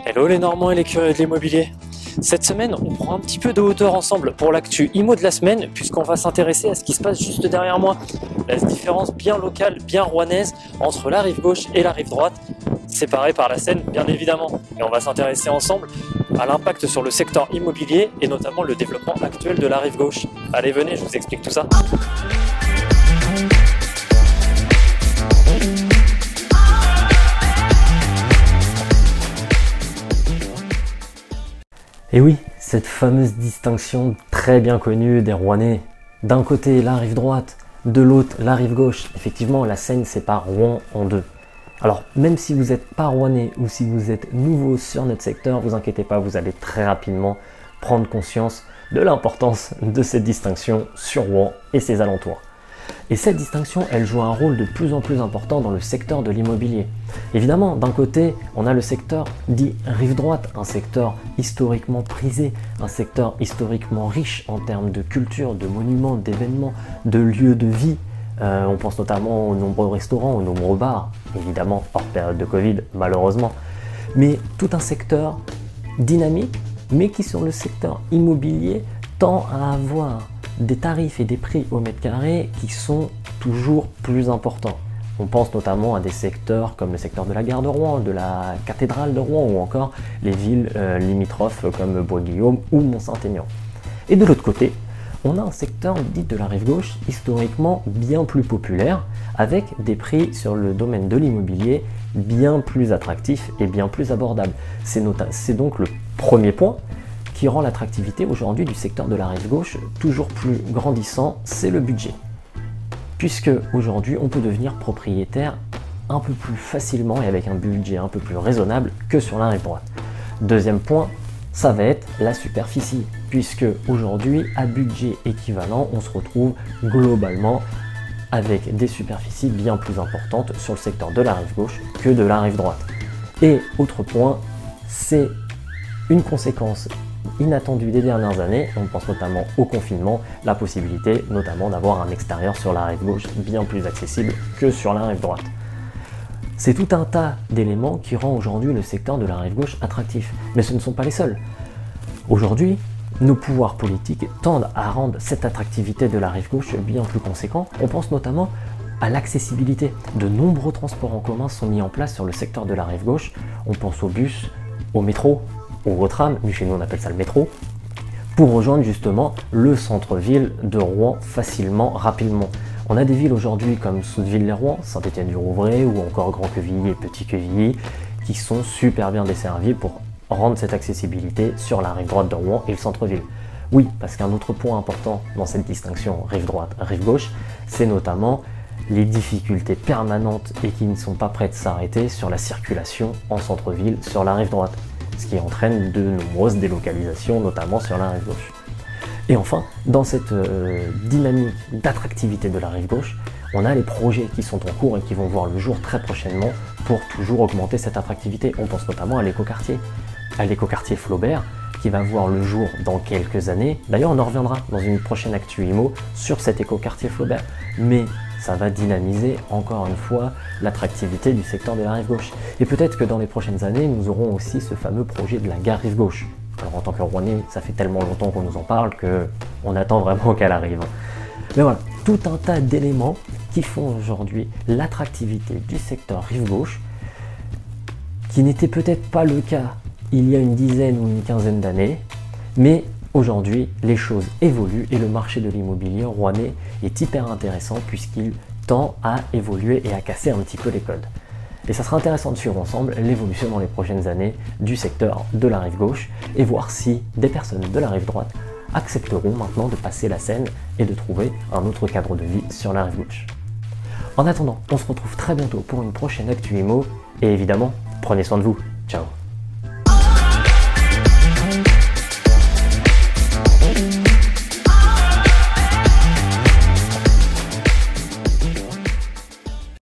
Hello les Normands et les curieux de l'immobilier. Cette semaine, on prend un petit peu de hauteur ensemble pour l'actu IMO de la semaine, puisqu'on va s'intéresser à ce qui se passe juste derrière moi. La différence bien locale, bien rouennaise, entre la rive gauche et la rive droite, séparée par la Seine, bien évidemment. Et on va s'intéresser ensemble à l'impact sur le secteur immobilier et notamment le développement actuel de la rive gauche. Allez, venez, je vous explique tout ça. Et oui, cette fameuse distinction très bien connue des Rouennais. D'un côté la rive droite, de l'autre la rive gauche. Effectivement, la Seine sépare Rouen en deux. Alors, même si vous n'êtes pas Rouennais ou si vous êtes nouveau sur notre secteur, vous inquiétez pas, vous allez très rapidement prendre conscience de l'importance de cette distinction sur Rouen et ses alentours. Et cette distinction, elle joue un rôle de plus en plus important dans le secteur de l'immobilier. Évidemment, d'un côté, on a le secteur dit rive droite, un secteur historiquement prisé, un secteur historiquement riche en termes de culture, de monuments, d'événements, de lieux de vie. On pense notamment aux nombreux restaurants, aux nombreux bars, évidemment hors période de Covid, malheureusement. Mais tout un secteur dynamique, mais qui sur le secteur immobilier tend à avoir des tarifs et des prix au mètre carré qui sont toujours plus importants. On pense notamment à des secteurs comme le secteur de la gare de Rouen, de la cathédrale de Rouen ou encore les villes limitrophes comme Bois-Guillaume ou Mont-Saint-Aignan. Et de l'autre côté, on a un secteur dit de la rive gauche historiquement bien plus populaire avec des prix sur le domaine de l'immobilier bien plus attractifs et bien plus abordables. C'est donc le premier point qui rend l'attractivité aujourd'hui du secteur de la rive gauche toujours plus grandissant, c'est le budget. Puisque aujourd'hui, on peut devenir propriétaire un peu plus facilement et avec un budget un peu plus raisonnable que sur la rive droite. Deuxième point, ça va être la superficie, puisque aujourd'hui, à budget équivalent, on se retrouve globalement avec des superficies bien plus importantes sur le secteur de la rive gauche que de la rive droite. Et autre point, c'est une conséquence inattendue des dernières années, on pense notamment au confinement, la possibilité notamment d'avoir un extérieur sur la rive gauche bien plus accessible que sur la rive droite. C'est tout un tas d'éléments qui rend aujourd'hui le secteur de la rive gauche attractif, mais ce ne sont pas les seuls. Aujourd'hui, nos pouvoirs politiques tendent à rendre cette attractivité de la rive gauche bien plus conséquente. On pense notamment à l'accessibilité. De nombreux transports en commun sont mis en place sur le secteur de la rive gauche. On pense au bus, au métro, au tram, mais chez nous on appelle ça le métro, pour rejoindre justement le centre-ville de Rouen facilement, rapidement. On a des villes aujourd'hui comme Sotteville-lès-Rouen, Saint-Étienne-du-Rouvray ou encore Grand-Quevilly et Petit-Quevilly qui sont super bien desservis pour rendre cette accessibilité sur la rive droite de Rouen et le centre-ville. Oui, parce qu'un autre point important dans cette distinction rive droite, rive gauche, c'est notamment les difficultés permanentes et qui ne sont pas prêtes de s'arrêter sur la circulation en centre-ville sur la rive droite, ce qui entraîne de nombreuses délocalisations, notamment sur la rive gauche. Et enfin, dans cette dynamique d'attractivité de la rive gauche, on a les projets qui sont en cours et qui vont voir le jour très prochainement pour toujours augmenter cette attractivité. On pense notamment à l'écoquartier Flaubert, qui va voir le jour dans quelques années. D'ailleurs, on en reviendra dans une prochaine Actu IMO sur cet écoquartier Flaubert. Mais ça va dynamiser encore une fois l'attractivité du secteur de la rive gauche. Et peut-être que dans les prochaines années, nous aurons aussi ce fameux projet de la gare rive gauche. Alors en tant que Rouennais, ça fait tellement longtemps qu'on nous en parle qu'on attend vraiment qu'elle arrive. Mais voilà, tout un tas d'éléments qui font aujourd'hui l'attractivité du secteur rive gauche, qui n'était peut-être pas le cas il y a une dizaine ou une quinzaine d'années, mais aujourd'hui, les choses évoluent et le marché de l'immobilier rouennais est hyper intéressant puisqu'il tend à évoluer et à casser un petit peu les codes. Et ça sera intéressant de suivre ensemble l'évolution dans les prochaines années du secteur de la rive gauche et voir si des personnes de la rive droite accepteront maintenant de passer la Seine et de trouver un autre cadre de vie sur la rive gauche. En attendant, on se retrouve très bientôt pour une prochaine Actu IMO et évidemment, prenez soin de vous. Ciao.